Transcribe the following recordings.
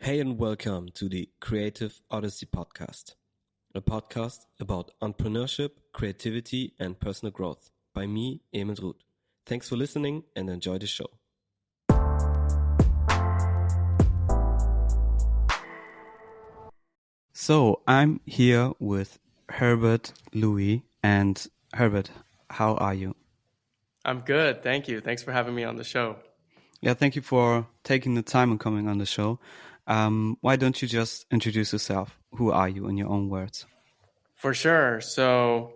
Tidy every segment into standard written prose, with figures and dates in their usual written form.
Hey and welcome to the Creative Odyssey podcast, a podcast about entrepreneurship, creativity, and personal growth by me, Herbert Lui. Thanks for listening and enjoy the show. So I'm here with Herbert Lui. And Herbert, how are you? I'm good. Thank you. Thanks for having me on the show. Yeah, thank you for taking the time and coming on the show. Why don't you just introduce yourself? Who are you in your own words? For sure. So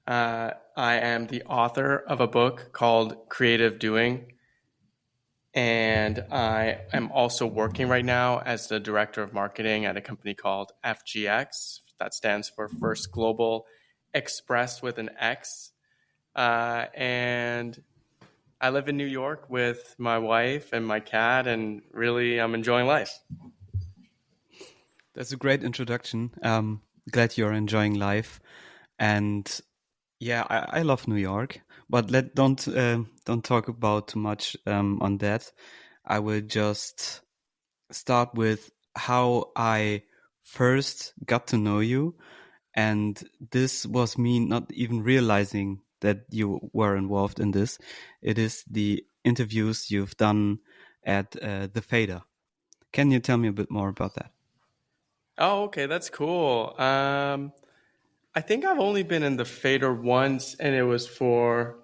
I am the author of a book called Creative Doing. And I am also working right now as the director of marketing at a company called FGX. That stands for First Global Express with an X. And I live in New York with my wife and my cat, and really I'm enjoying life. That's a great introduction. Glad you're enjoying life. And yeah, I love New York, but don't talk about too much on that. I will just start with how I first got to know you, and this was me not even realizing that you were involved in this. It is the interviews you've done at the Fader. Can you tell me a bit more about that? Oh, okay, that's cool. I think I've only been in the Fader once, and it was for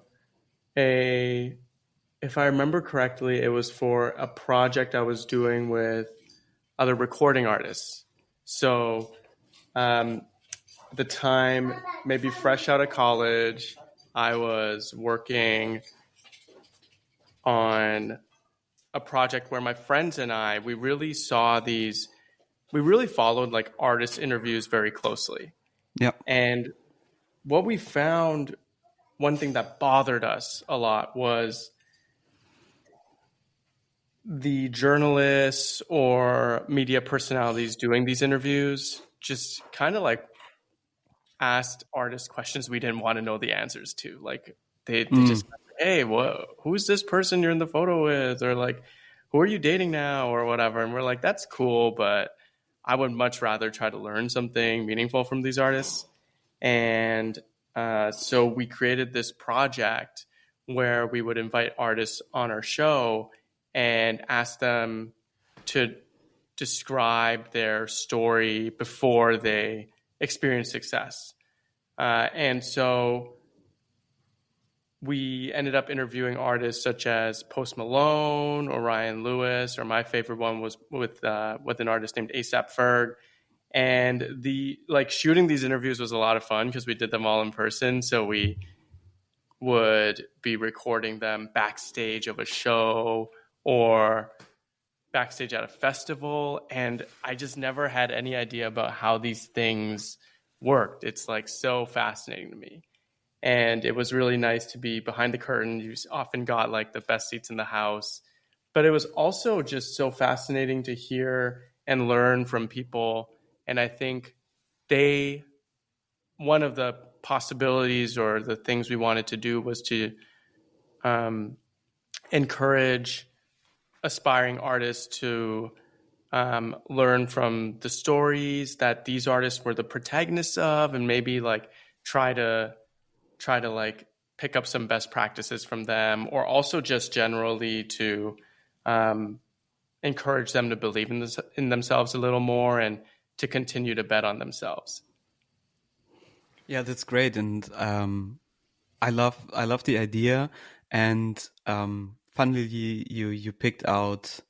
if I remember correctly, it was for a project I was doing with other recording artists. So, the time, maybe fresh out of college, I was working on a project where my friends and I, we really followed like artist interviews very closely. Yeah. And what we found, one thing that bothered us a lot was the journalists or media personalities doing these interviews just kind of like asked artists questions we didn't want to know the answers to. Like they just, hey, who's this person you're in the photo with? Or like, who are you dating now or whatever? And we're like, that's cool, but I would much rather try to learn something meaningful from these artists. And so we created this project where we would invite artists on our show and ask them to describe their story before they experience success. And so we ended up interviewing artists such as Post Malone or Ryan Lewis, or my favorite one was with an artist named A$AP Ferg. And shooting these interviews was a lot of fun because we did them all in person. So we would be recording them backstage of a show or backstage at a festival. And I just never had any idea about how these things worked. It's like so fascinating to me. And it was really nice to be behind the curtain. You often got like the best seats in the house. But it was also just so fascinating to hear and learn from people. And I think one of the possibilities or the things we wanted to do was to encourage aspiring artists to learn from the stories that these artists were the protagonists of, and maybe like try to like pick up some best practices from them, or also just generally to encourage them to believe in themselves a little more and to continue to bet on themselves. Yeah, that's great, and I love the idea. And funnily, you picked out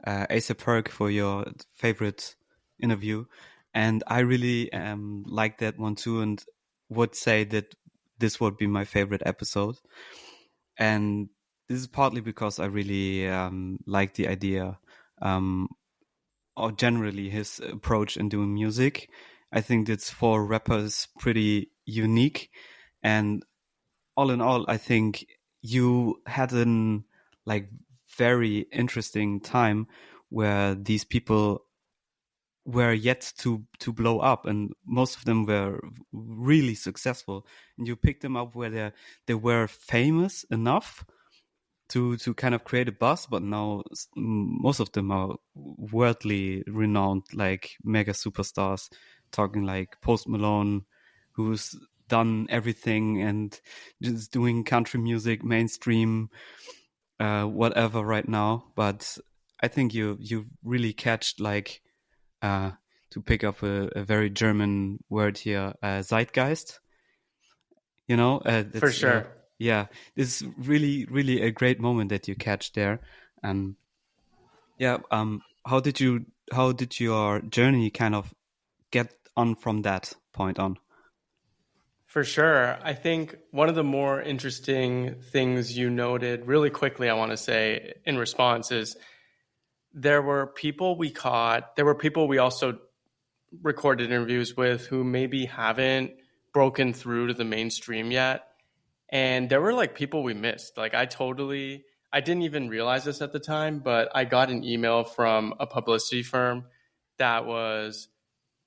A$AP Ferg for your favorite interview, and I really like that one too, and would say that this would be my favorite episode. And this is partly because I really like the idea, or generally his approach in doing music. I think that's for rappers pretty unique, and all in all, I think you had an like very interesting time where these people were yet to blow up, and most of them were really successful. And you picked them up where they were famous enough to kind of create a buzz, but now most of them are worldly renowned, like mega superstars, talking like Post Malone, who's done everything and just doing country music, mainstream, whatever right now. But I think you really catched like to pick up a very German word here, Zeitgeist. You know, For it's sure. yeah, it's really a great moment that you catch there. And yeah, how did your journey kind of get on from that point on? For sure. I think one of the more interesting things you noted really quickly, I want to say in response is there were people we caught, there were people we also recorded interviews with who maybe haven't broken through to the mainstream yet. And there were like people we missed. Like I didn't even realize this at the time, but I got an email from a publicity firm that was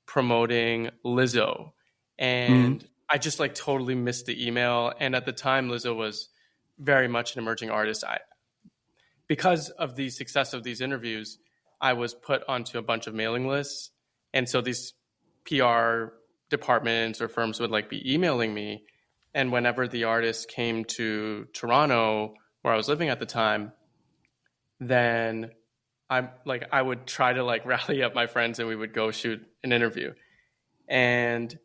promoting Lizzo. Mm, And I just like totally missed the email. And at the time, Lizzo was very much an emerging artist. Because of the success of these interviews, I was put onto a bunch of mailing lists. And so these PR departments or firms would like be emailing me. And whenever the artist came to Toronto, where I was living at the time, then I would try to like rally up my friends and we would go shoot an interview. And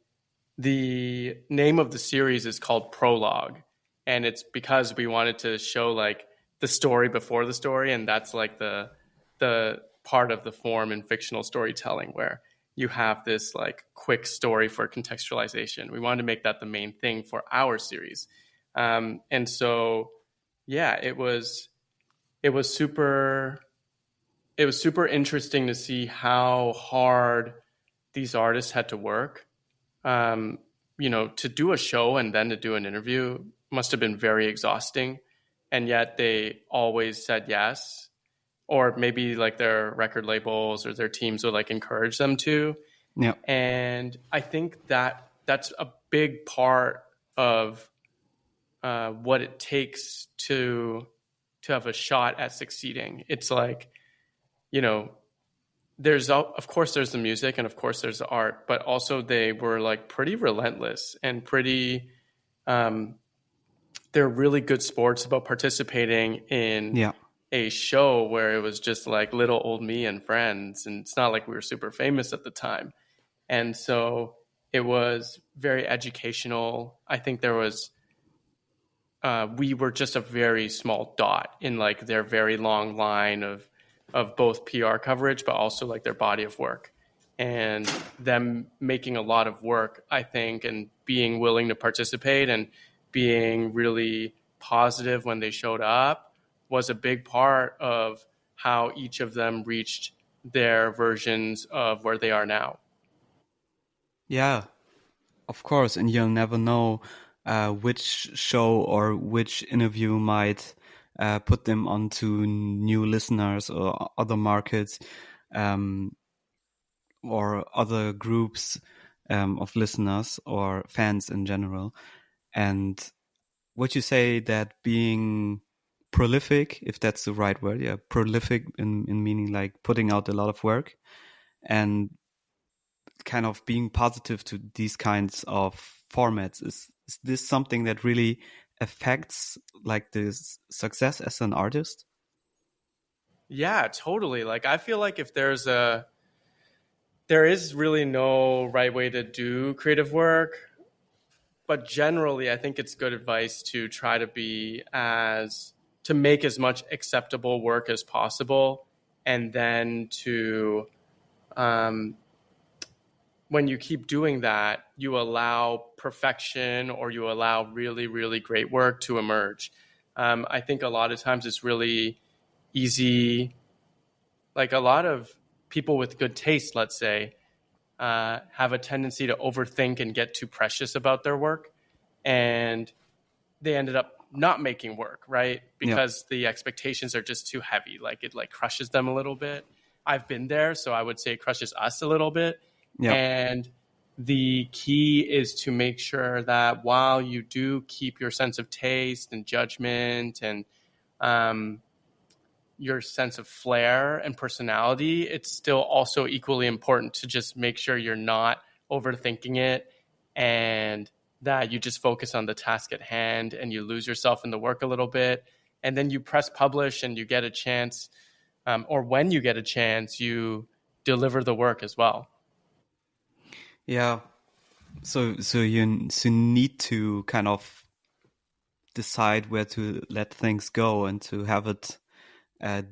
the name of the series is called Prologue. And it's because we wanted to show like the story before the story. And that's like the part of the form in fictional storytelling where you have this like quick story for contextualization. We wanted to make that the main thing for our series. And so, yeah, it was super interesting to see how hard these artists had to work. To do a show and then to do an interview must have been very exhausting. And yet they always said yes. Or maybe like their record labels or their teams would like encourage them to. yeah, And I think that that's a big part of what it takes to have a shot at succeeding. It's like, you know, there's of course there's the music and of course there's the art, but also they were like pretty relentless and pretty they're really good sports about participating in yeah. a show where it was just like little old me and friends, and it's not like we were super famous at the time. And so it was very educational. I think there was we were just a very small dot in like their very long line of both PR coverage, but also like their body of work, and them making a lot of work, I think, and being willing to participate and being really positive when they showed up was a big part of how each of them reached their versions of where they are now. Yeah, of course, and you'll never know which show or which interview might put them onto new listeners or other markets, or other groups of listeners or fans in general. And would you say that being prolific, if that's the right word, yeah, prolific in meaning like putting out a lot of work and kind of being positive to these kinds of formats, is this something that really affects like the success as an artist? Yeah, totally. Like I feel like if there is really no right way to do creative work, but generally I think it's good advice to try to make as much acceptable work as possible, and then to when you keep doing that, you allow perfection or you allow really, really great work to emerge. I think a lot of times it's really easy. Like a lot of people with good taste, let's say, have a tendency to overthink and get too precious about their work. And they ended up not making work, right? Yeah, Because the expectations are just too heavy. Like it like crushes them a little bit. I've been there, so I would say it crushes us a little bit. yeah, And the key is to make sure that while you do keep your sense of taste and judgment and your sense of flair and personality, it's still also equally important to just make sure you're not overthinking it and that you just focus on the task at hand and you lose yourself in the work a little bit. And then you press publish and you get a chance, or when you get a chance, you deliver the work as well. Yeah. So you need to kind of decide where to let things go and to have it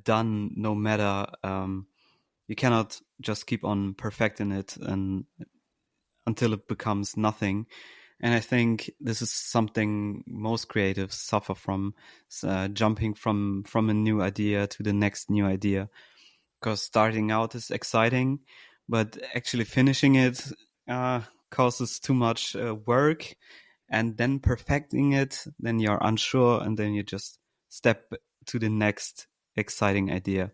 done no matter. You cannot just keep on perfecting it and until it becomes nothing. And I think this is something most creatives suffer from, jumping from a new idea to the next new idea. Because starting out is exciting, but actually finishing it causes too much work. And then perfecting it, then you're unsure, and then you just step to the next exciting idea.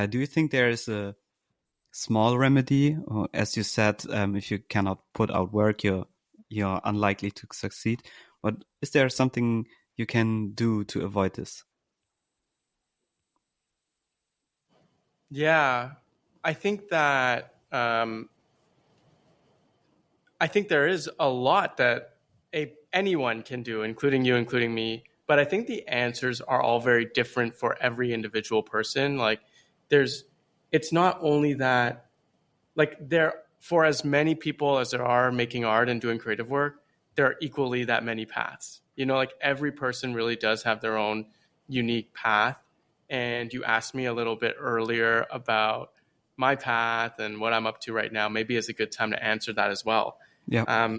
Do you think there is a small remedy, or as you said, if you cannot put out work, you're unlikely to succeed? But is there something you can do to avoid this? Yeah, I think that I think there is a lot that anyone can do, including you, including me. But I think the answers are all very different for every individual person. Like, it's not only that, like, for as many people as there are making art and doing creative work, there are equally that many paths. Like every person really does have their own unique path. And you asked me a little bit earlier about my path and what I'm up to right now. Maybe it's a good time to answer that as well. Yeah.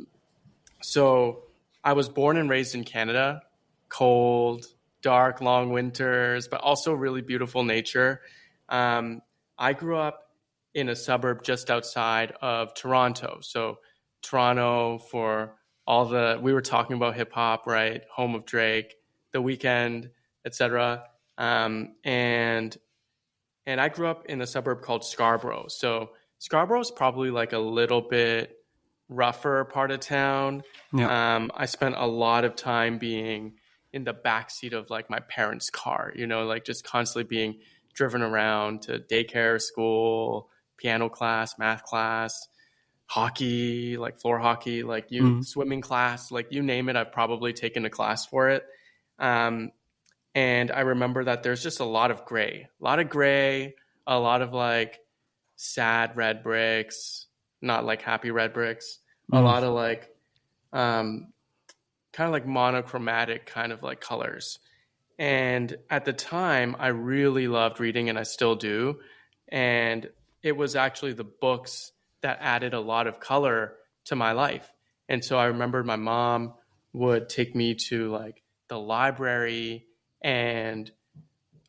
So I was born and raised in Canada, cold, dark, long winters, but also really beautiful nature. I grew up in a suburb just outside of Toronto. So Toronto, for we were talking about hip hop, right? Home of Drake, The Weeknd, etc. And I grew up in a suburb called Scarborough. So Scarborough is probably like a little bit rougher part of town. Yeah. I spent a lot of time being in the backseat of like my parents' car, like just constantly being driven around to daycare, school, piano class, math class, hockey, like floor hockey, like swimming class, like you name it, I've probably taken a class for it. And I remember that there's just a lot of gray, a lot of like sad red bricks, not like happy red bricks, a lot of like kind of like monochromatic kind of like colors. And at the time, I really loved reading, and I still do. And it was actually the books that added a lot of color to my life. And so I remembered my mom would take me to like the library, and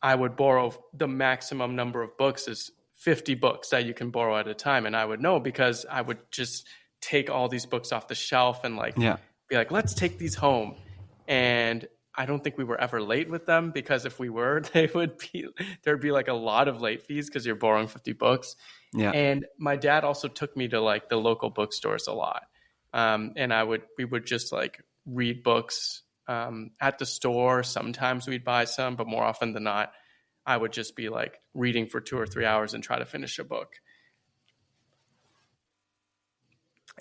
I would borrow the maximum number of books is 50 books that you can borrow at a time. And I would know because I would just take all these books off the shelf and like be like, let's take these home. And I don't think we were ever late with them, because if we were, there'd be like a lot of late fees because you're borrowing 50 books. Yeah. And my dad also took me to like the local bookstores a lot. And we would just like read books at the store. Sometimes we'd buy some, but more often than not, I would just be like reading for 2 or 3 hours and try to finish a book.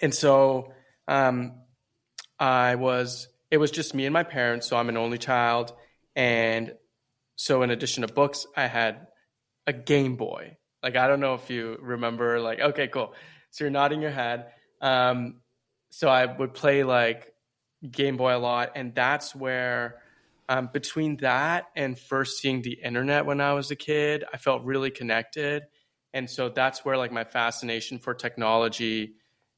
And so it was just me and my parents. So I'm an only child. And so in addition to books, I had a Game Boy. Like, I don't know if you remember, like, okay, cool. So you're nodding your head. So I would play like Game Boy a lot. And that's where between that and first seeing the internet when I was a kid, I felt really connected. And so that's where like my fascination for technology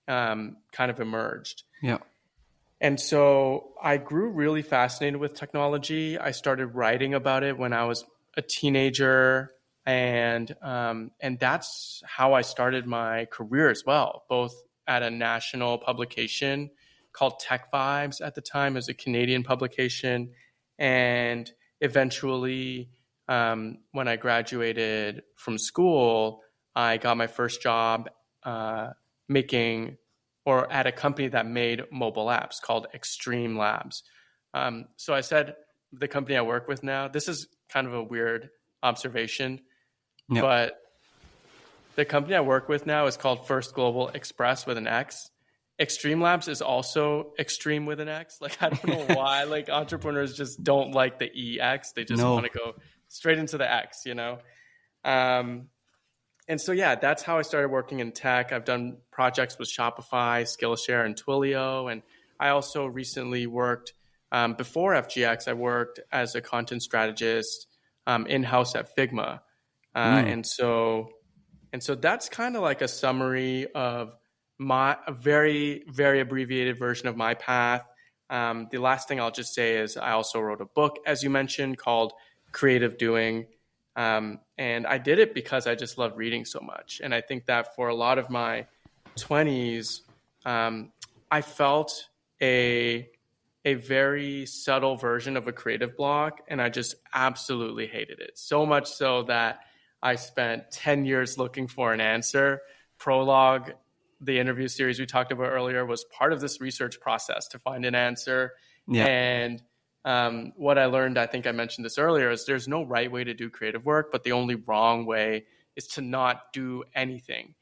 kind of emerged. Yeah. And so I grew really fascinated with technology. I started writing about it when I was a teenager, and that's how I started my career as well, both at a national publication called Tech Vibes at the time, as a Canadian publication, and eventually when I graduated from school, I got my first job at a company that made mobile apps called Extreme Labs. So I said, the company I work with now, this is kind of a weird observation, Yeah. but the company I work with now is called First Global Express with an X. Extreme Labs is also extreme with an X. Like, I don't know why, like, entrepreneurs just don't like the EX. They just want No. to go straight into the X, Um, and so, yeah, that's how I started working in tech. I've done projects with Shopify, Skillshare, and Twilio. And I also recently worked, before FGX, I worked as a content strategist in-house at Figma. Uh, Mm. and so and so that's kind of like a summary of a very, very abbreviated version of my path. The last thing I'll just say is I also wrote a book, as you mentioned, called Creative Doing. And I did it because I just love reading so much. And I think that for a lot of my 20s, I felt a very subtle version of a creative block, and I just absolutely hated it. So much so that I spent 10 years looking for an answer. Prologue, the interview series we talked about earlier, was part of this research process to find an answer. Yeah. And what I learned, I think I mentioned this earlier, is there's no right way to do creative work, but the only wrong way is to not do anything.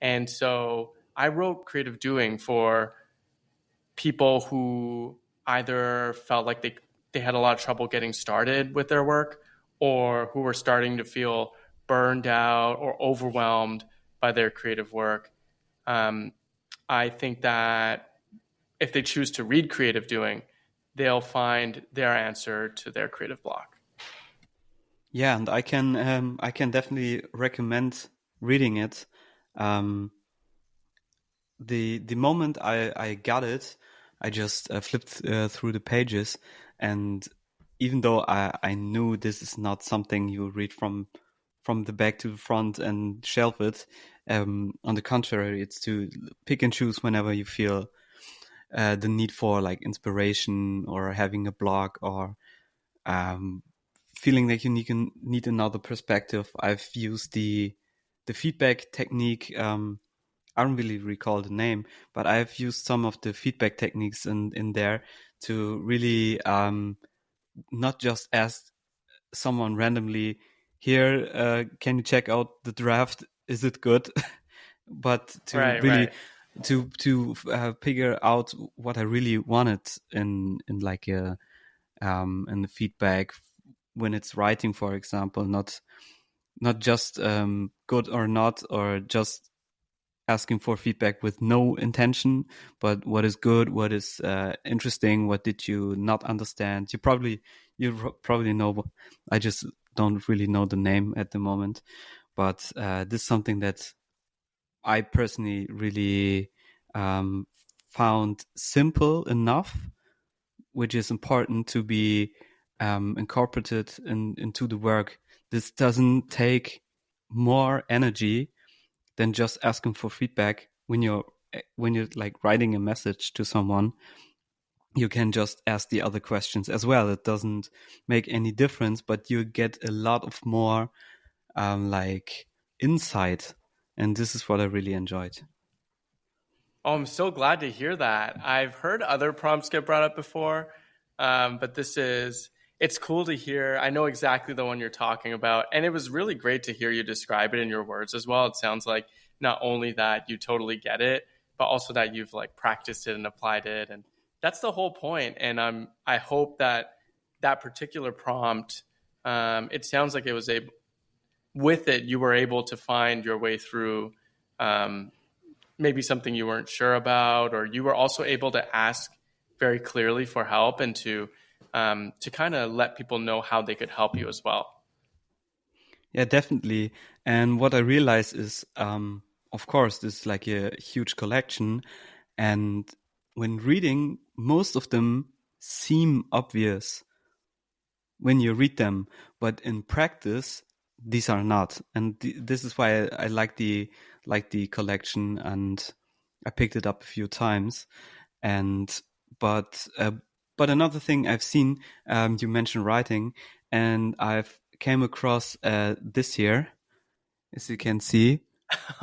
And so I wrote Creative Doing for people who either felt like they had a lot of trouble getting started with their work, or who were starting to feel burned out or overwhelmed by their creative work. I think that if they choose to read Creative Doing, they'll find their answer to their creative block. Yeah, and I can definitely recommend reading it. The moment I got it, I just flipped through the pages, and even though I knew this is not something you read from the back to the front and shelf it, on the contrary, it's to pick and choose whenever you feel the need for like inspiration or having a block or feeling that you need another perspective. I've used the feedback technique. I don't really recall the name, but I've used some of the feedback techniques in there to really not just ask someone randomly, here, can you check out the draft? Is it good? But to really Right. to figure out what I really wanted in like a in the feedback when it's writing, for example, not just good or not, or just asking for feedback with no intention, but what is good, what is interesting, what did you not understand. You probably know. I just don't really know the name at the moment, but this is something that I personally really found simple enough, which is important to be incorporated into the work. This doesn't take more energy than just asking for feedback. When you're like writing a message to someone, you can just ask the other questions as well. It doesn't make any difference, but you get a lot of more like insight, and this is what I really enjoyed. Oh, I'm so glad to hear that. I've heard other prompts get brought up before, but it's cool to hear. I know exactly the one you're talking about. And it was really great to hear you describe it in your words as well. It sounds like not only that you totally get it, but also that you've like practiced it and applied it. And that's the whole point. And I hope that that particular prompt, it sounds like it was with it, you were able to find your way through maybe something you weren't sure about, or you were also able to ask very clearly for help and to kind of let people know how they could help you as well. Yeah, definitely. And what I realized is, of course, this is like a huge collection, and when reading, most of them seem obvious when you read them, but in practice, these are not. And this is why I like the collection, and I picked it up a few times. And but another thing I've seen, you mentioned writing, and I've came across this year, as you can see.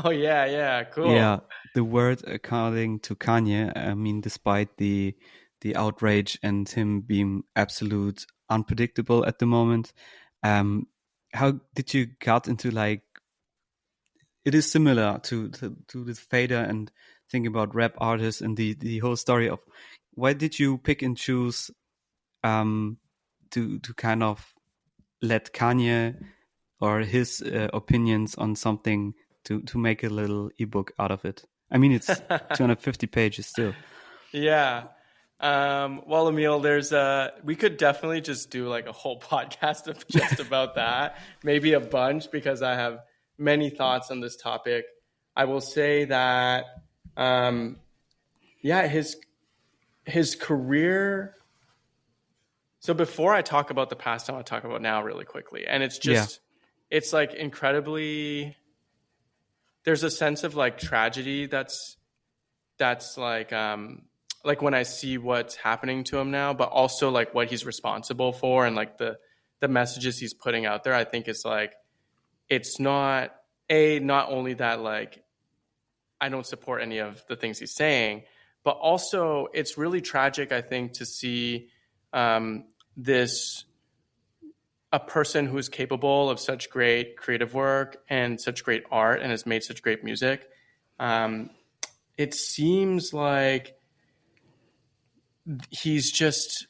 Oh yeah, Yeah, cool. the word according to Kanye. I mean, despite the outrage and him being absolute unpredictable at the moment, How did you got into like? It is similar to this fader and thinking about rap artists and the whole story of why did you pick and choose to kind of let Kanye or his opinions on something to make a little ebook out of it. I mean, it's 250 pages still. Yeah. Well, Emil, we could definitely just do like a whole podcast of just about that, maybe a bunch, because I have many thoughts on this topic. I will say that, yeah, his career. So before I talk about the past, I want to talk about now really quickly. And it's just, it's like incredibly, there's a sense of like tragedy that's like when I see what's happening to him now, but also like what he's responsible for and like the messages he's putting out there. I think it's like, it's not only that like I don't support any of the things he's saying, but also it's really tragic, I think, to see a person who's capable of such great creative work and such great art and has made such great music. It seems like he's just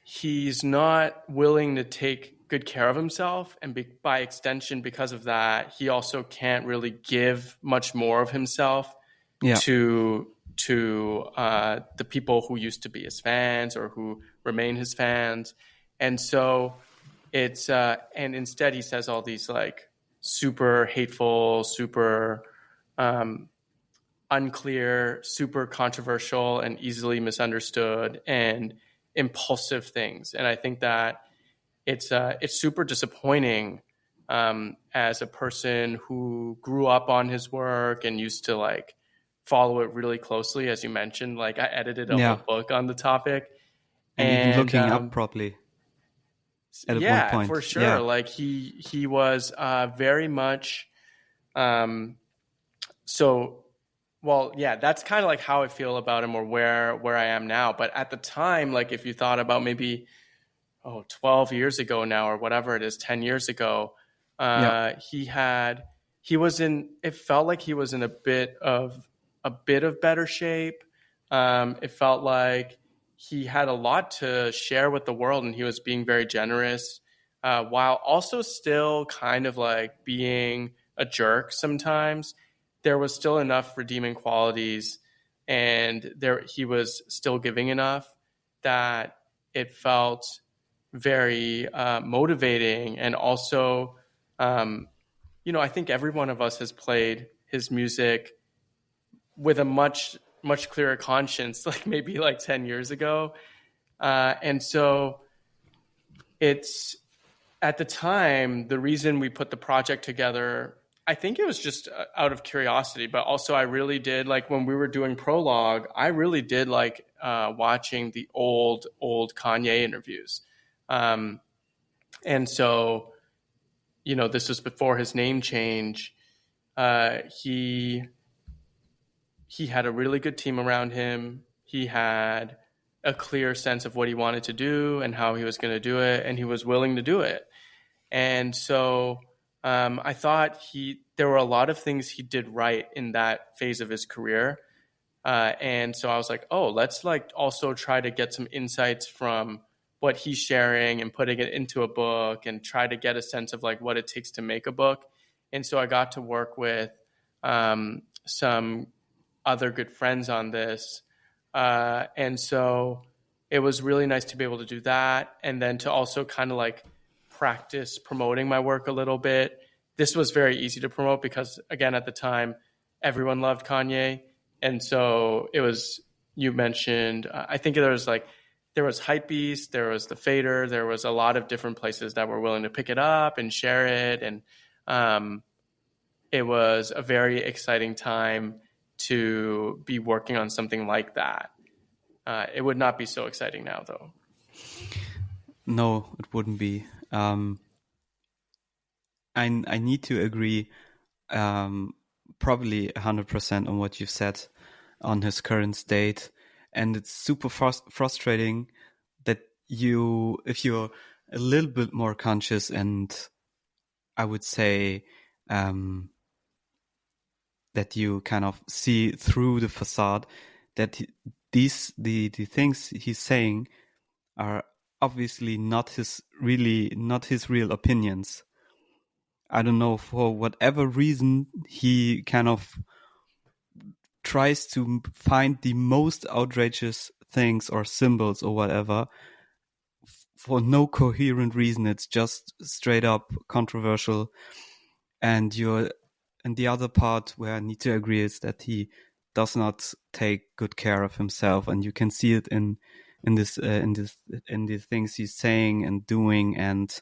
he's not willing to take good care of himself, and by extension, because of that, he also can't really give much more of himself to the people who used to be his fans or who remain his fans. And so it's and instead he says all these like super hateful, super unclear, super controversial and easily misunderstood and impulsive things. And I think that it's super disappointing as a person who grew up on his work and used to like follow it really closely. As you mentioned, like I edited a whole book on the topic. And even looking up properly at one point. For sure. Yeah. Like he was very much that's kind of like how I feel about him or where I am now. But at the time, like if you thought about maybe 12 years ago now or whatever it is, 10 years ago, it felt like he was in a bit of better shape. It felt like he had a lot to share with the world and he was being very generous, while also still kind of like being a jerk sometimes. There was still enough redeeming qualities and he was still giving enough that it felt very motivating. And also, I think every one of us has played his music with a much, much clearer conscience, like maybe like 10 years ago. And so it's at the time, the reason we put the project together, I think it was just out of curiosity, but also I really did like when we were doing Prologue, I really did like watching the old Kanye interviews. And so, this was before his name change. He had a really good team around him. He had a clear sense of what he wanted to do and how he was going to do it, and he was willing to do it. And so I thought there were a lot of things he did right in that phase of his career. And so I was like, let's like also try to get some insights from what he's sharing and putting it into a book and try to get a sense of like what it takes to make a book. And so I got to work with some other good friends on this. And so it was really nice to be able to do that. And then to also kind of like practice promoting my work a little bit. This was very easy to promote because, again, at the time, everyone loved Kanye. And so it was, you mentioned, I think there was Hypebeast, there was The Fader, there was a lot of different places that were willing to pick it up and share it. And it was a very exciting time to be working on something like that. It would not be so exciting now, though. No, it wouldn't be. I need to agree probably 100% on what you've said on his current state. And it's super frustrating that if you're a little bit more conscious, and I would say that you kind of see through the facade, that the things he's saying are obviously not his real opinions. I don't know, for whatever reason he kind of tries to find the most outrageous things or symbols or whatever for no coherent reason. It's just straight up controversial. And the other part where I need to agree is that he does not take good care of himself, and you can see it in the things he's saying and doing, and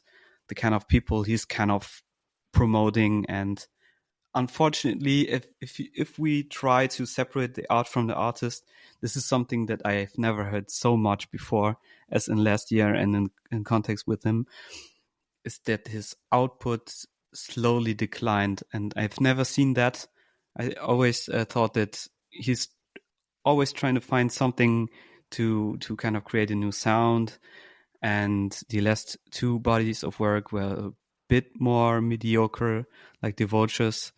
the kind of people he's kind of promoting. And unfortunately, if we try to separate the art from the artist, this is something that I've never heard so much before as in last year, and in context with him, is that his output slowly declined. And I've never seen that. I always thought that he's always trying to find something to kind of create a new sound. And the last two bodies of work were a bit more mediocre, like the Vultures.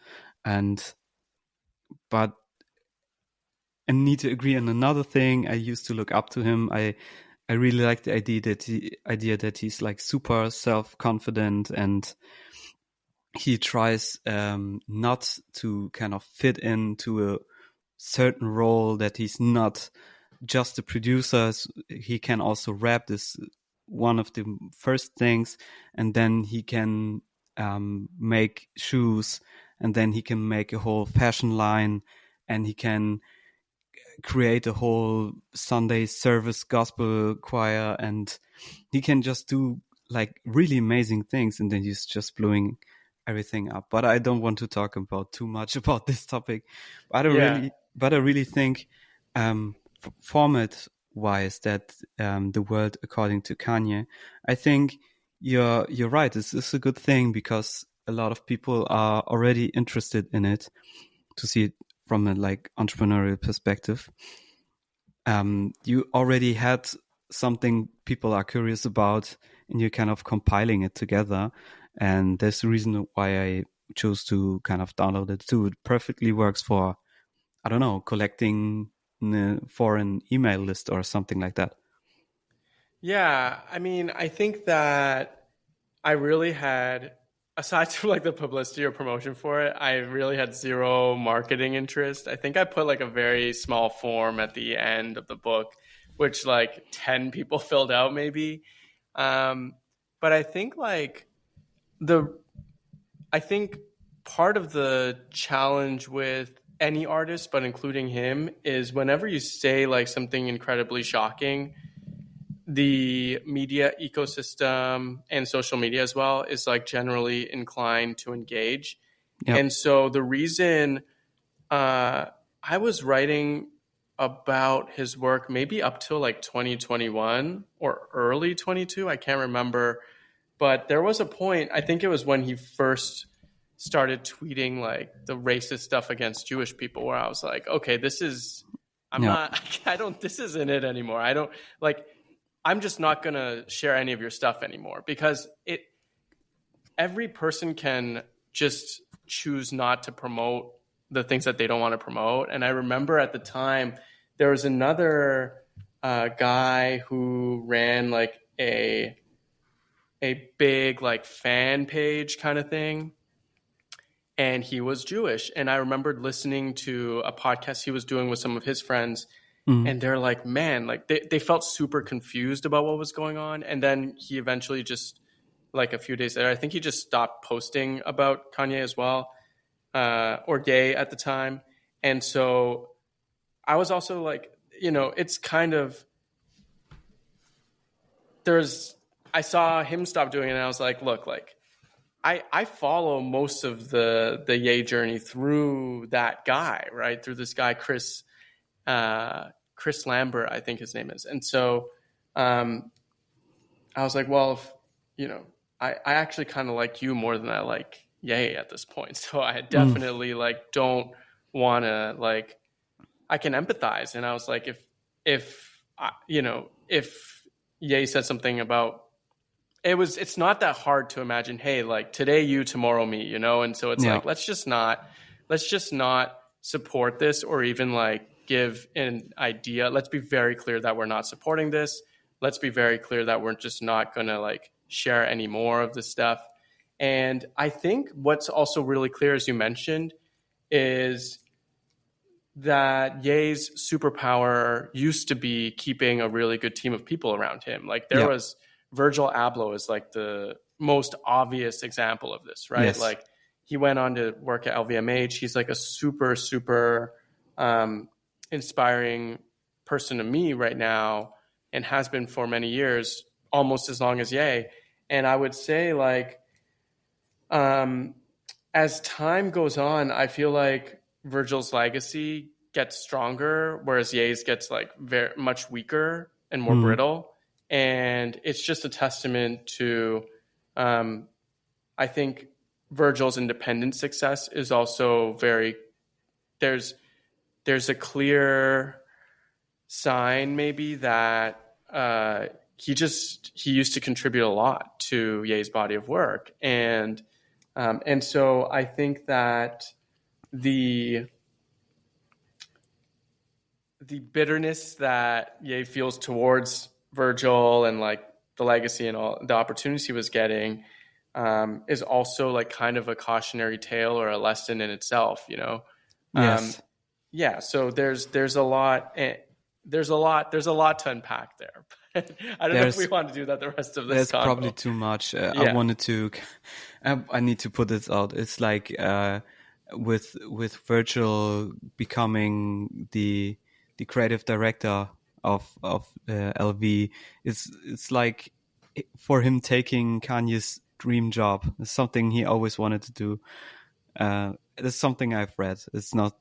But I need to agree on another thing. I used to look up to him. I really like the idea that he's like super self-confident, and he tries not to kind of fit into a certain role, that he's not just a producer. He can also rap, this one of the first things, and then he can make shoes, and then he can make a whole fashion line, and he can create a whole Sunday service gospel choir, and he can just do like really amazing things, and then he's just blowing everything up. But I don't want to talk about too much about this topic. But I really think format wise, that the world according to Kanye, I think you're right. This is a good thing, because a lot of people are already interested in it, to see it from a like entrepreneurial perspective. You already had something people are curious about, and you're kind of compiling it together. And that's the reason why I chose to kind of download it too. It perfectly works for, I don't know, collecting for an email list or something like that. Yeah, I mean, I think that I really had, aside from like the publicity or promotion for it, I really had zero marketing interest. I think I put like a very small form at the end of the book, which like 10 people filled out maybe. But I think like I think part of the challenge with any artist, but including him, is whenever you say like something incredibly shocking, the media ecosystem and social media as well is like generally inclined to engage. Yep. And so the reason I was writing about his work maybe up till like 2021 or early 22, I can't remember. But there was a point, I think it was when he first started tweeting like the racist stuff against Jewish people, where I was like, okay, this isn't it anymore. I'm just not going to share any of your stuff anymore, because every person can just choose not to promote the things that they don't want to promote. And I remember at the time there was another guy who ran like a big like fan page kind of thing, and he was Jewish. And I remembered listening to a podcast he was doing with some of his friends, and they're like, man, like they felt super confused about what was going on. And then he eventually just, like a few days later, I think he just stopped posting about Kanye as well, or gay at the time. And so I was also like, it's kind of, I saw him stop doing it, and I was like, look, like I follow most of the Ye journey through that guy, right? Through this guy, Chris Lambert, I think his name is. And so I was like, well, I actually kind of like you more than I like Ye at this point. So I definitely like don't want to, like, I can empathize. And I was like, if Ye said something about it's not that hard to imagine, hey, like today you, tomorrow me, you know? And so it's Yeah. like, let's just not support this or even like give an idea. Let's be very clear that we're not supporting this. Let's be very clear that we're just not going to like share any more of this stuff. And I think what's also really clear, as you mentioned, is that Ye's superpower used to be keeping a really good team of people around him. Like there Yeah. was Virgil Abloh is like the most obvious example of this, right? Yes. Like he went on to work at LVMH. He's like a super, super inspiring person to me right now and has been for many years, almost as long as Ye. And I would say like as time goes on, I feel like Virgil's legacy gets stronger, whereas Ye's gets like very much weaker and more brittle. And it's just a testament to, I think Virgil's independent success is also very, there's a clear sign maybe that he used to contribute a lot to Ye's body of work. And so I think that the bitterness that Ye feels towards Virgil and like the legacy and all the opportunities he was getting is also like kind of a cautionary tale or a lesson in itself, you know? Yes. Yeah. So there's a lot to unpack there. I don't know if we want to do that the rest of this. There's probably too much. Yeah. I wanted to. I need to put this out. It's like with Virgil becoming the creative director of LV. It's like for him taking Kanye's dream job. It's something he always wanted to do. It's something I've read. It's not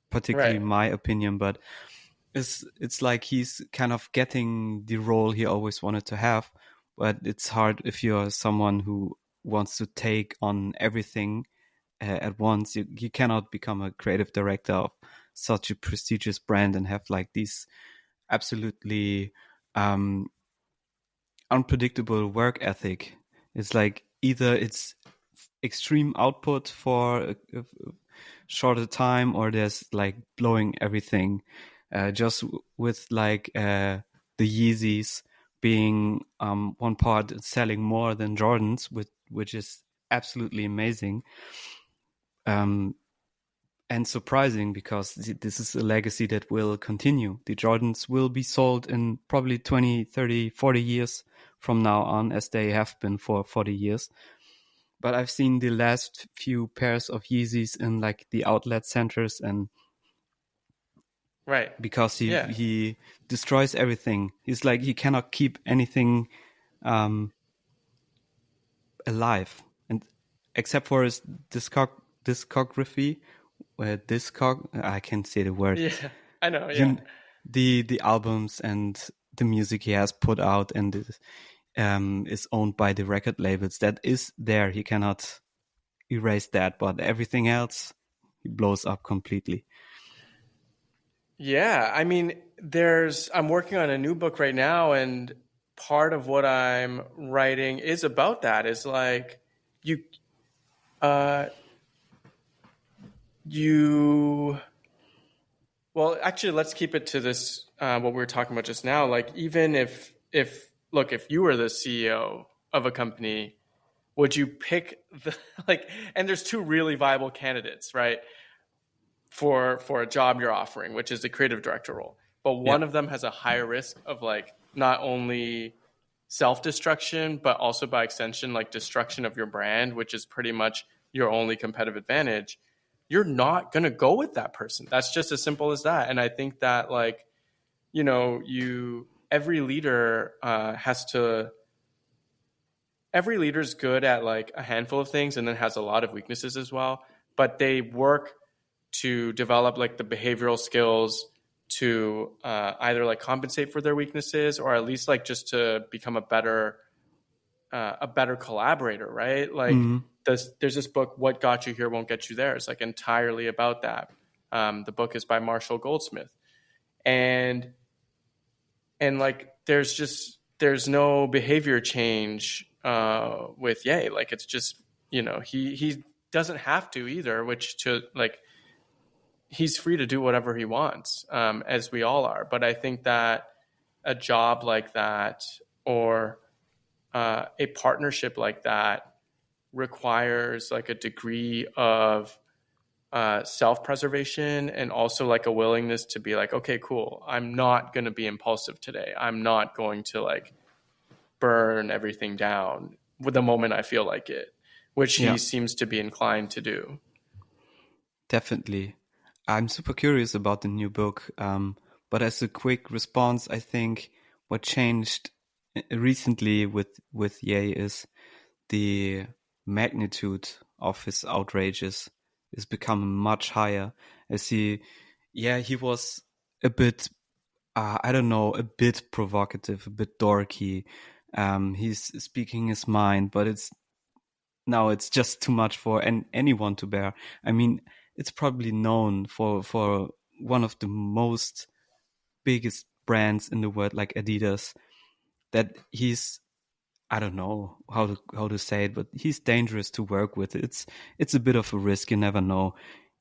particularly my opinion, but it's like he's kind of getting the role he always wanted to have. But it's hard if you're someone who wants to take on everything at once. You cannot become a creative director of such a prestigious brand and have like these absolutely unpredictable work ethic. It's like either it's extreme output for a shorter time, or there's like blowing everything. Just with like the Yeezys being one part selling more than Jordans, which is absolutely amazing. And surprising, because this is a legacy that will continue. The Jordans will be sold in probably 20, 30, 40 years from now on, as they have been for 40 years. But I've seen the last few pairs of Yeezys in like the outlet centers, and because he destroys everything. He's like, he cannot keep anything alive, and except for his discography. I can't say the word. Yeah, I know. Yeah, the albums and the music he has put out and is owned by the record labels. That is there. He cannot erase that, but everything else, he blows up completely. Yeah, I mean, I'm working on a new book right now, and part of what I'm writing is about that. Is like well, actually, let's keep it to this, what we were talking about just now. Like, even if you were the CEO of a company, would you pick and there's two really viable candidates, right? For a job you're offering, which is the creative director role. But one of them has a higher risk of like not only self-destruction, but also by extension, like destruction of your brand, which is pretty much your only competitive advantage. You're not going to go with that person. That's just as simple as that. And I think that like, you know, every leader every leader's good at like a handful of things and then has a lot of weaknesses as well. But they work to develop like the behavioral skills to either like compensate for their weaknesses, or at least like just to become a better collaborator, right? Like there's this book, What Got You Here Won't Get You There. It's like entirely about that. The book is by Marshall Goldsmith. And like, there's there's no behavior change with Ye. Like it's just, he doesn't have to either, which to like, he's free to do whatever he wants, as we all are. But I think that a job like that or a partnership like that requires like a degree of self-preservation and also like a willingness to be like, okay, cool, I'm not going to be impulsive today. I'm not going to like burn everything down with the moment I feel like it, which he Yeah, seems to be inclined to do. definitely. I'm super curious about the new book. But as a quick response, I think what changed recently with Ye is the magnitude of his outrages is becoming much higher. As he was a bit, I don't know, a bit provocative, a bit dorky. He's speaking his mind, but it's just too much for anyone to bear. I mean, it's probably known for one of the most biggest brands in the world, like Adidas, that he's, I don't know how to say it, but he's dangerous to work with. It's a bit of a risk. You never know.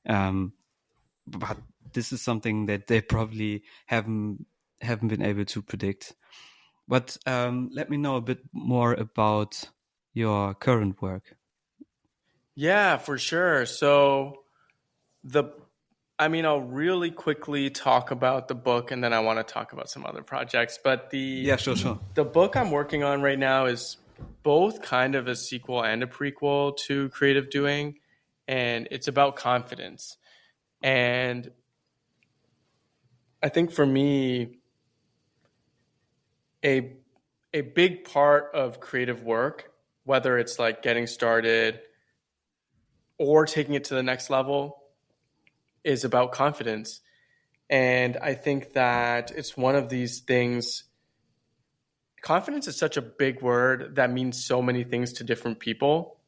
But this is something that they probably haven't been able to predict. But let me know a bit more about your current work. Yeah, for sure. So I'll really quickly talk about the book and then I want to talk about some other projects. But Yeah, sure. the book I'm working on right now is both kind of a sequel and a prequel to Creative Doing, and it's about confidence. And I think for me, a big part of creative work, whether it's like getting started or taking it to the next level, is about confidence. And I think that it's one of these things. Confidence is such a big word that means so many things to different people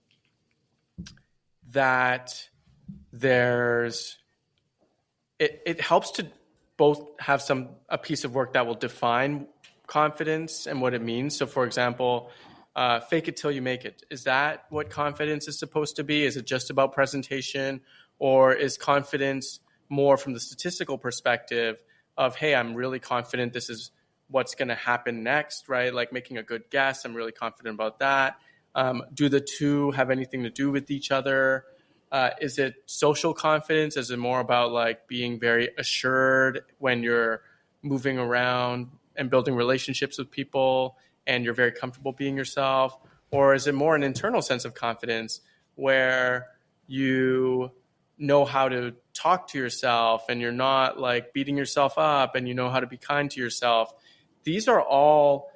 that it helps to both have a piece of work that will define confidence and what it means. So for example, fake it till you make it. Is that what confidence is supposed to be? Is it just about presentation, or is confidence more from the statistical perspective of, hey, I'm really confident this is what's going to happen next, right? Like making a good guess. I'm really confident about that. Do the two have anything to do with each other? Is it social confidence? Is it more about like being very assured when you're moving around and building relationships with people and you're very comfortable being yourself? Or is it more an internal sense of confidence where you know how to talk to yourself and you're not like beating yourself up and you know how to be kind to yourself? These are all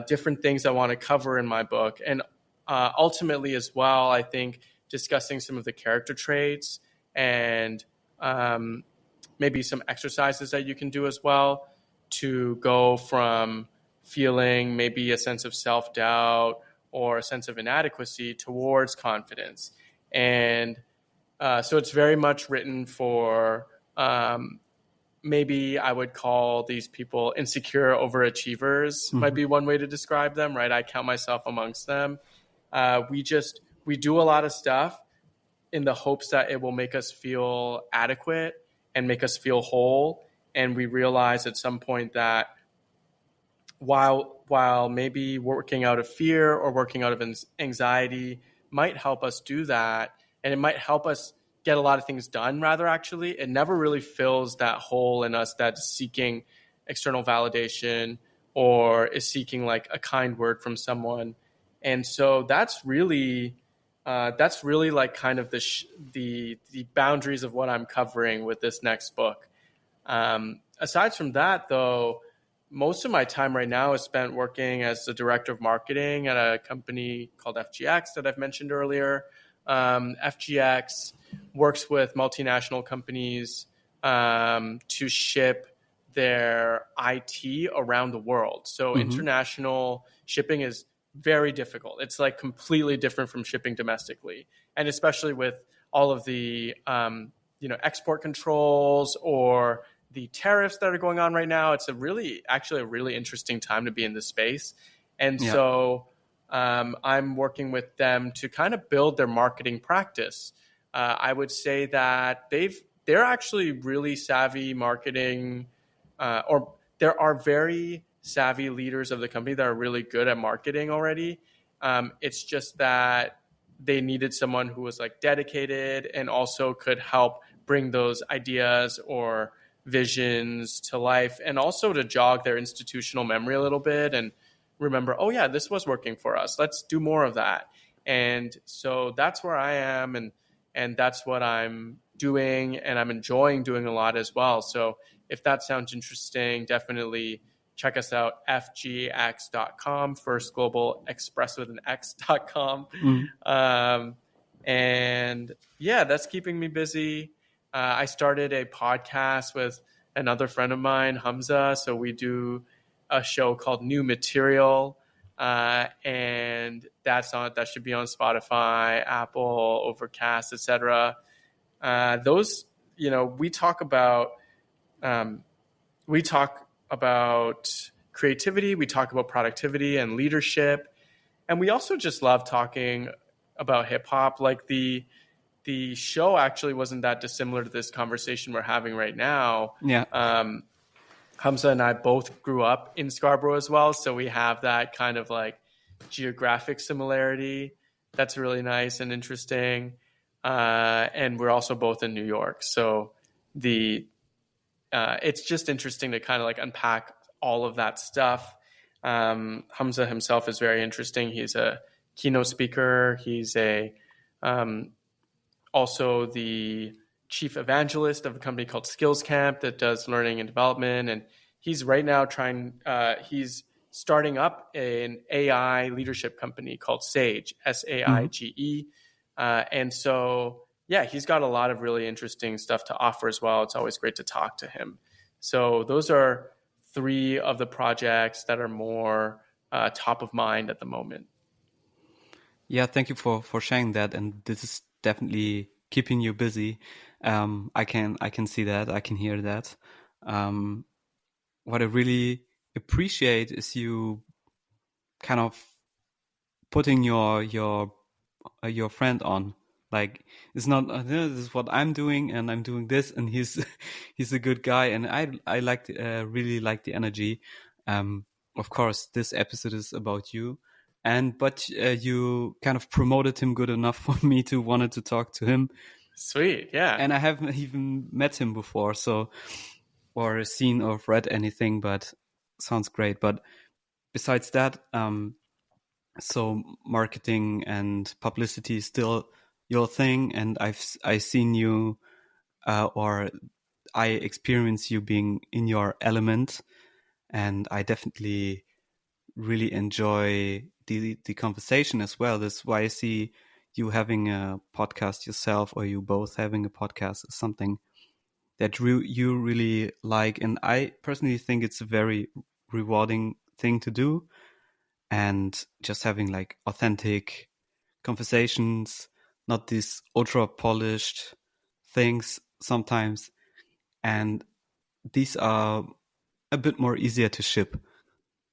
different things I want to cover in my book. And ultimately as well, I think discussing some of the character traits and maybe some exercises that you can do as well to go from feeling maybe a sense of self-doubt or a sense of inadequacy towards confidence. And so it's very much written for maybe I would call these people insecure overachievers, might be one way to describe them, right? I count myself amongst them. We do a lot of stuff in the hopes that it will make us feel adequate and make us feel whole. And we realize at some point that while maybe working out of fear or working out of anxiety might help us do that, and it might help us get a lot of things done, rather, actually, it never really fills that hole in us that's seeking external validation or is seeking like a kind word from someone. And so that's really like kind of the boundaries of what I'm covering with this next book. Aside from that, though, most of my time right now is spent working as the director of marketing at a company called FGX that I've mentioned earlier. FGX works with multinational companies to ship their IT around the world. So international shipping is very difficult. It's like completely different from shipping domestically. And especially with all of the export controls or the tariffs that are going on right now. It's actually a really interesting time to be in this space. And Yeah. so I'm working with them to kind of build their marketing practice. I would say that they're actually really savvy marketing, or there are very savvy leaders of the company that are really good at marketing already. It's just that they needed someone who was like dedicated and also could help bring those ideas or visions to life, and also to jog their institutional memory a little bit and remember, oh yeah, this was working for us. Let's do more of that. And so that's where I am, and that's what I'm doing, and I'm enjoying doing a lot as well. So if that sounds interesting, definitely check us out, fgx.com, First Global Express with an X.com. And yeah, that's keeping me busy. I started a podcast with another friend of mine, Hamza. So we do a show called New Material, and that should be on Spotify, Apple, Overcast, etc. Those, we talk about creativity, we talk about productivity and leadership, and we also just love talking about hip hop. Like the show actually wasn't that dissimilar to this conversation we're having right now. Yeah. Hamza and I both grew up in Scarborough as well, so we have that kind of like geographic similarity. That's really nice and interesting. And we're also both in New York, so it's just interesting to kind of like unpack all of that stuff. Hamza himself is very interesting. He's a keynote speaker. He's also the chief evangelist of a company called Skills Camp that does learning and development. And he's right now he's starting up an AI leadership company called Sage, SAIGE. And so, yeah, he's got a lot of really interesting stuff to offer as well. It's always great to talk to him. So those are 3 of the projects that are more top of mind at the moment. Yeah, thank you for sharing that. And this is definitely keeping you busy. I can see that. I can hear that. What I really appreciate is you kind of putting your friend on. Like, it's not this is what I'm doing and I'm doing this, and he's a good guy, and I really like the energy. Of course, this episode is about you, but you kind of promoted him good enough for me to wanted to talk to him. Sweet, yeah. And I haven't even met him before, or seen or read anything, but sounds great. But besides that, so marketing and publicity is still your thing, and I've seen you, or I experience you being in your element, and I definitely really enjoy the conversation as well. That's why I see you having a podcast yourself, or you both having a podcast, is something that you really like, and I personally think it's a very rewarding thing to do. And just having like authentic conversations, not these ultra polished things sometimes. And these are a bit more easier to ship.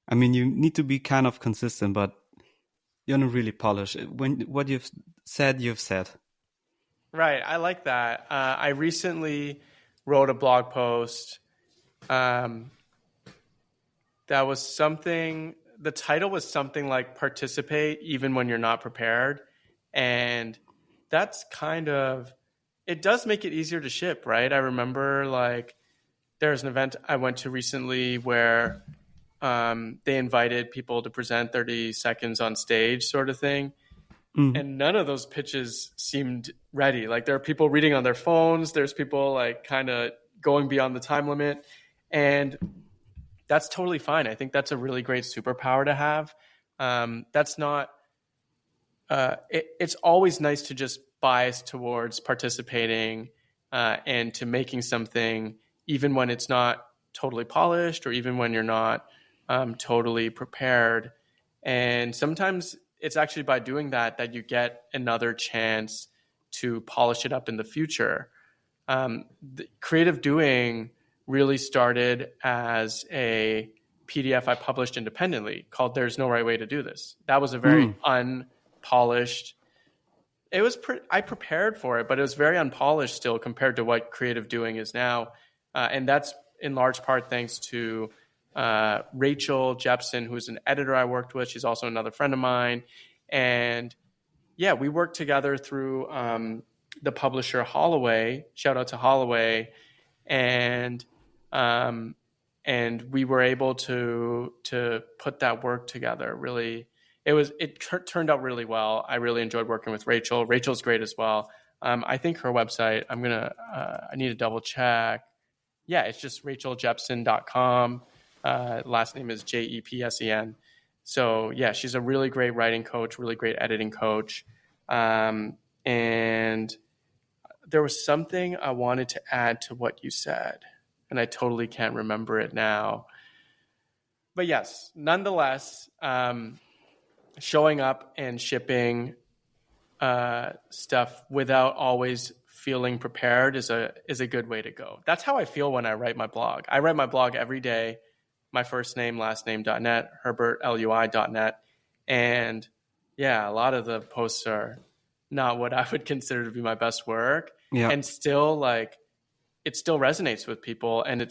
I mean, you need to be kind of consistent, but you're not really polished. What you've said. Right. I like that. I recently wrote a blog post. That was something, the title was something like "Participate Even When You're Not Prepared." And that's it does make it easier to ship, right? I remember like there's an event I went to recently where they invited people to present 30 seconds on stage sort of thing. Mm-hmm. And none of those pitches seemed ready. Like there are people reading on their phones. There's people like kind of going beyond the time limit. And that's totally fine. I think that's a really great superpower to have. That's not, it's always nice to just bias towards participating and to making something, even when it's not totally polished or even when you're not totally prepared. And sometimes it's actually by doing that you get another chance to polish it up in the future. The creative doing really started as a PDF I published independently called There's No Right Way to Do This. That was a very unpolished. I prepared for it, but it was very unpolished still compared to what creative doing is now. And that's in large part thanks to Rachel Jepson, who's an editor I worked with. She's also another friend of mine. And yeah, we worked together through the publisher Holloway. Shout out to Holloway. And we were able to put that work together. Really, it turned out really well. I really enjoyed working with Rachel. Rachel's great as well. I think her website, I need to double check. Yeah, it's just racheljepson.com. Last name is Jepsen. So yeah, she's a really great writing coach, really great editing coach. And there was something I wanted to add to what you said, and I totally can't remember it now. But yes, nonetheless, showing up and shipping stuff without always feeling prepared is a good way to go. That's how I feel when I write my blog. I write my blog every day, my first name, last name.net, herbertlui.net. And yeah, a lot of the posts are not what I would consider to be my best work. Yeah. And still it still resonates with people, and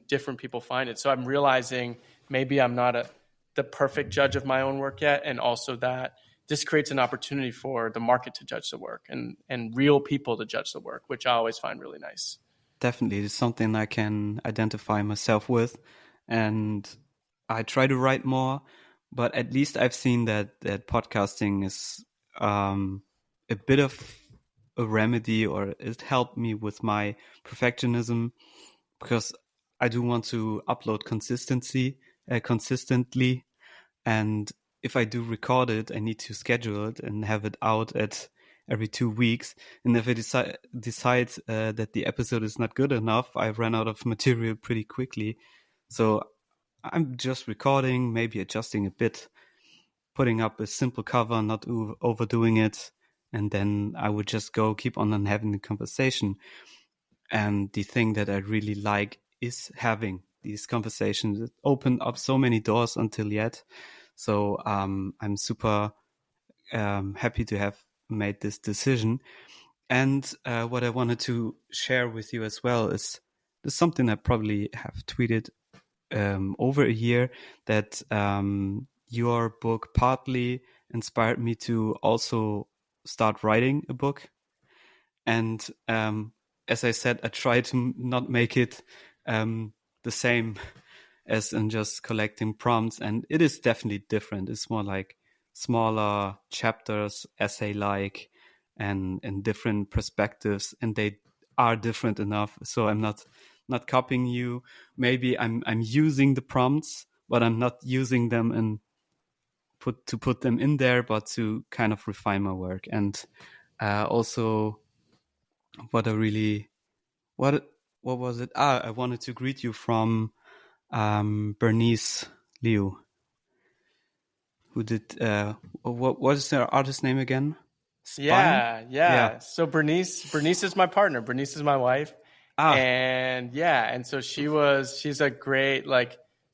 different people find it. So I'm realizing maybe I'm not the perfect judge of my own work yet. And also that this creates an opportunity for the market to judge the work and real people to judge the work, which I always find really nice. Definitely. It's something I can identify myself with. And I try to write more, but at least I've seen that podcasting is a bit of a remedy, or it helped me with my perfectionism, because I do want to upload consistently. And if I do record it, I need to schedule it and have it out at every 2 weeks. And if I decide that the episode is not good enough, I run out of material pretty quickly. So I'm just recording, maybe adjusting a bit, putting up a simple cover, not overdoing it. And then I would just keep on having the conversation. And the thing that I really like is having these conversations. It opened up so many doors until yet. So I'm super happy to have made this decision. And what I wanted to share with you as well is something I probably have tweeted over a year, that your book partly inspired me to also start writing a book. And as I said, I try to not make it the same as in just collecting prompts. And it is definitely different. It's more like smaller chapters, essay-like, and different perspectives. And they are different enough. So I'm not copying you. Maybe I'm using the prompts, but I'm not using them and put them in there, but to kind of refine my work. And also what was it? I wanted to greet you from Bernice Liu, who did what is their artist name again? Spine? Yeah. So Bernice is my partner. Bernice is my wife. And so she's a great,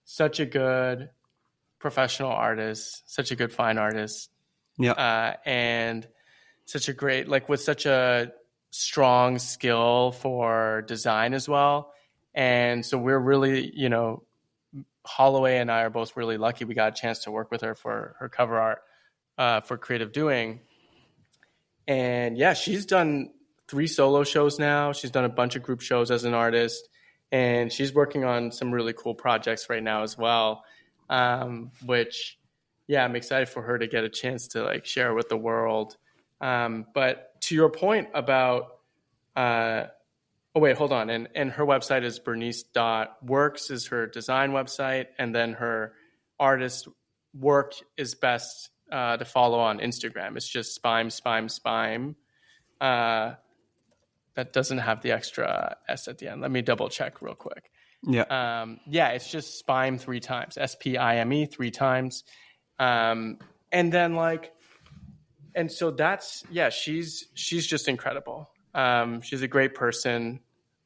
such a good professional artist, such a good fine artist. Yeah. And such a great, with such a strong skill for design as well. And so we're really, Holloway and I are both really lucky we got a chance to work with her for her cover art for Creative Doing. And yeah, she's done 3 solo shows now. She's done a bunch of group shows as an artist, and she's working on some really cool projects right now as well, which, yeah, I'm excited for her to get a chance to share with the world. But to your point about, hold on. And her website is bernice.works is her design website. And then her artist work is best to follow on Instagram. It's just Spime. That doesn't have the extra S at the end. Let me double check real quick. Yeah. It's just Spime 3 times, Spime 3 times. And then and so that's, she's just incredible. She's a great person.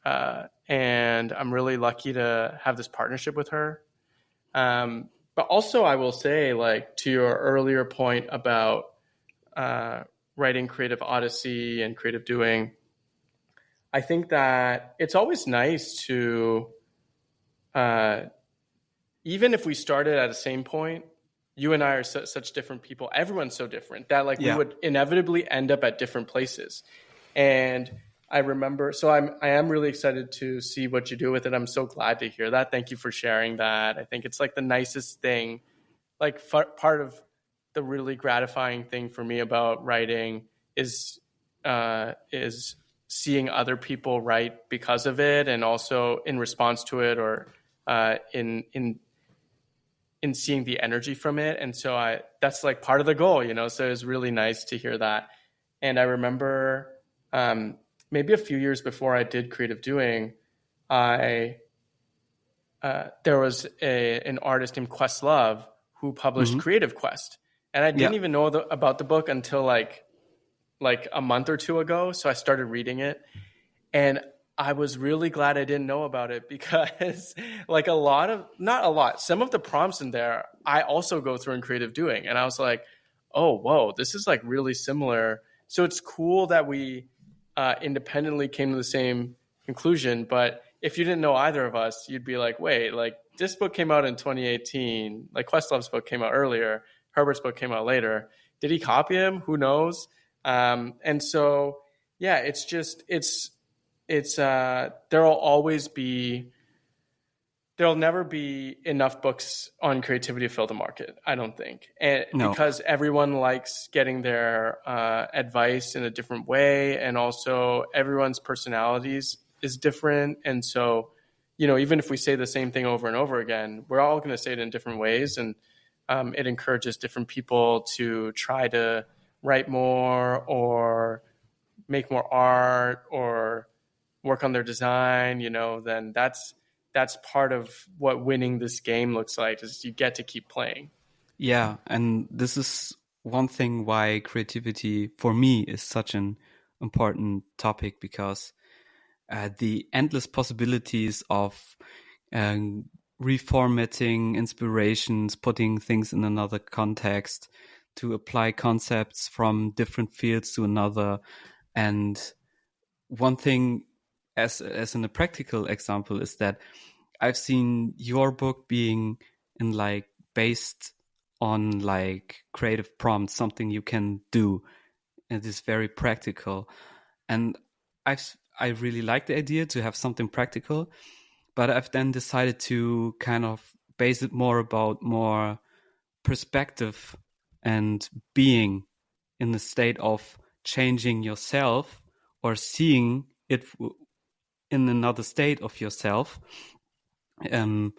and I'm really lucky to have this partnership with her. But also, I will say, like, to your earlier point about writing Creative Odyssey and creative doing, I think that it's always nice to, uh, even if we started at the same point, you and I are such different people. Everyone's so different that like we Yeah. would inevitably end up at different places. And I remember, so I am really excited to see what you do with it. I'm so glad to hear that. Thank you for sharing that. I think it's like the nicest thing, like part of the really gratifying thing for me about writing is seeing other people write because of it, and also in response to it, or in seeing the energy from it. And so that's like part of the goal, you know. So it was really nice to hear that. And I remember maybe a few years before I did creative doing, there was an artist named Questlove who published Hmm. Creative Quest, and I Yeah. didn't even know about the book until like a month or two ago. So I started reading it, and I was really glad I didn't know about it, because like not a lot, some of the prompts in there I also go through in creative doing. And I was like, oh, whoa, this is like really similar. So it's cool that we independently came to the same conclusion. But if you didn't know either of us, you'd be like, wait, like this book came out in 2018, like Questlove's book came out earlier, Herbert's book came out later. Did he copy him? Who knows? And so, yeah, there'll never be enough books on creativity to fill the market, I don't think. And No. because everyone likes getting their advice in a different way, and also everyone's personalities is different. And so, you know, even if we say the same thing over and over again, we're all going to say it in different ways. And it encourages different people to try to write more, or make more art, or work on their design, you know. Then that's part of what winning this game looks like, is you get to keep playing. Yeah, and this is one thing why creativity for me is such an important topic, because the endless possibilities of um, reformatting inspirations, putting things in another context, to apply concepts from different fields to another. And one thing, as in a practical example, is that I've seen your book being in like based on like creative prompts, something you can do. It is very practical, and I really like the idea to have something practical, but I've then decided to kind of base it more about more perspective and being in the state of changing yourself, or seeing it in another state of yourself. Um,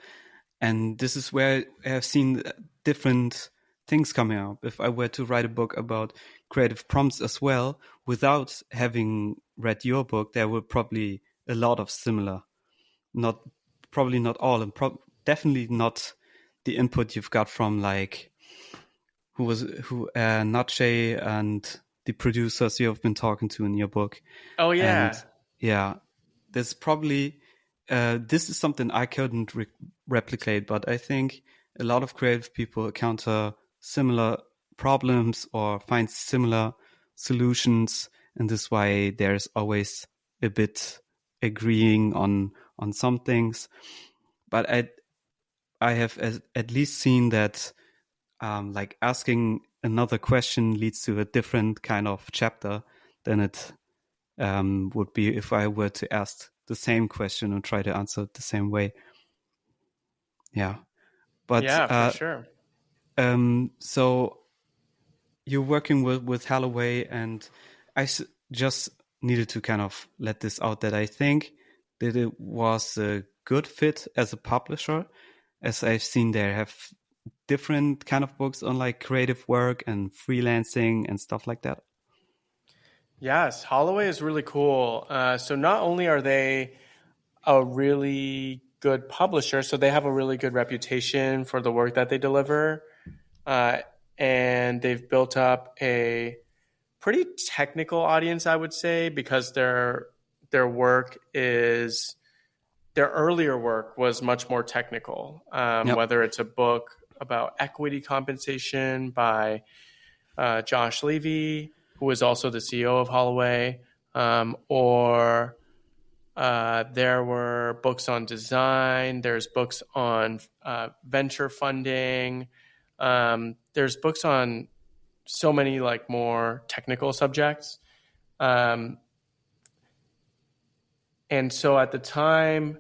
and this is where I have seen different things coming up. If I were to write a book about creative prompts as well, without having read your book, there were probably a lot of similar, probably not all, and definitely not the input you've got from like Nache and the producers you have been talking to in your book. Oh And yeah. yeah, there's probably this is something I couldn't replicate, but I think a lot of creative people encounter similar problems or find similar solutions, and this is why there's always a bit agreeing on some things. But I have at least seen that like asking another question leads to a different kind of chapter than it would be if I were to ask the same question and try to answer it the same way. Yeah. But Yeah, for sure. so you're working with Holloway, and I just needed to kind of let this out that I think that it was a good fit as a publisher, as I've seen they have different kind of books on like creative work and freelancing and stuff like that. Yes, Holloway is really cool. So not only are they a really good publisher, so they have a really good reputation for the work that they deliver, uh, and they've built up a pretty technical audience, I would say, because their earlier work was much more technical, Yep. whether it's a book about equity compensation by Josh Levy, who is also the CEO of Holloway, or there were books on design. There's books on venture funding. There's books on so many like more technical subjects. And so at the time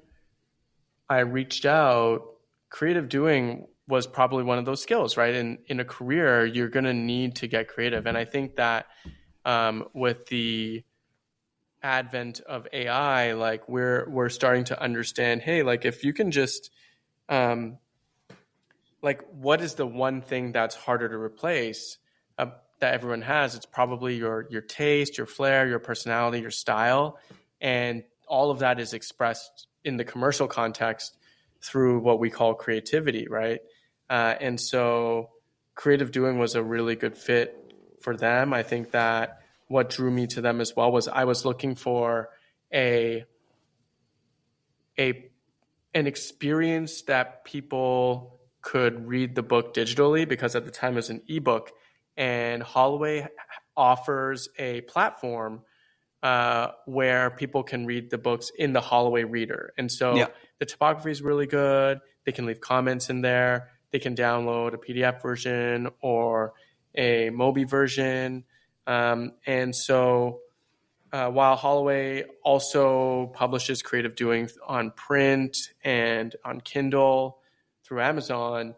I reached out, creative doing was probably one of those skills, right? In a career, you're going to need to get creative. And I think that with the advent of AI, like we're starting to understand, hey, like if you can just like what is the one thing that's harder to replace that everyone has? It's probably your taste, your flair, your personality, your style, and all of that is expressed in the commercial context through what we call creativity, right? And so creative doing was a really good fit for them. I think that what drew me to them as well was I was looking for an experience that people could read the book digitally, because at the time it was an ebook, and Holloway offers a platform where people can read the books in the Holloway Reader. And so the typography is really good. They can leave comments in there. They can download a PDF version or a Mobi version. And so while Holloway also publishes creative doing on print and on Kindle through Amazon,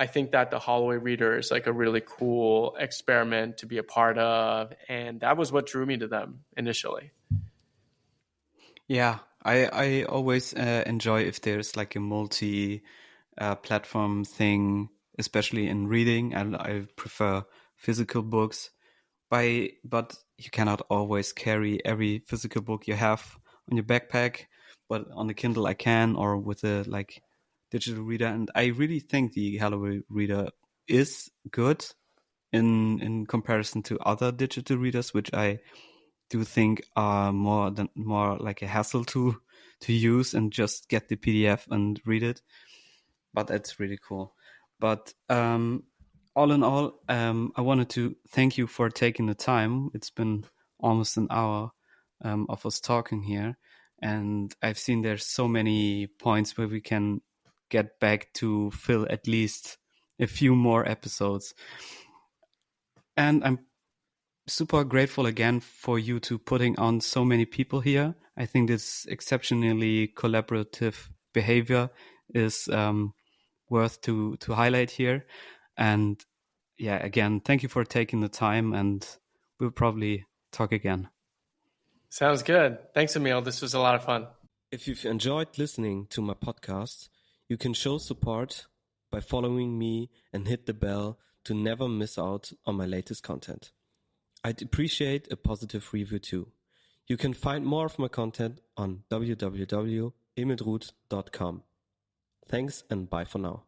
I think that the Holloway Reader is like a really cool experiment to be a part of. And that was what drew me to them initially. Yeah, I always enjoy if there's like a multi platform thing, especially in reading, and I prefer physical books. But you cannot always carry every physical book you have on your backpack, but on the Kindle I can, or with a like digital reader. And I really think the Holloway Reader is good in comparison to other digital readers, which I do think are more like a hassle to use and just get the PDF and read it. But that's really cool. But all in all, I wanted to thank you for taking the time. It's been almost an hour of us talking here, and I've seen there's so many points where we can get back to fill at least a few more episodes. And I'm super grateful again for you to putting on so many people here. I think this exceptionally collaborative behavior is worth to highlight here. And yeah, again, thank you for taking the time, and we'll probably talk again. Sounds good. Thanks, Emil. This was a lot of fun. If you've enjoyed listening to my podcast, you can show support by following me and hit the bell to never miss out on my latest content. I'd appreciate a positive review too. You can find more of my content on www.emilruth.com. Thanks and bye for now.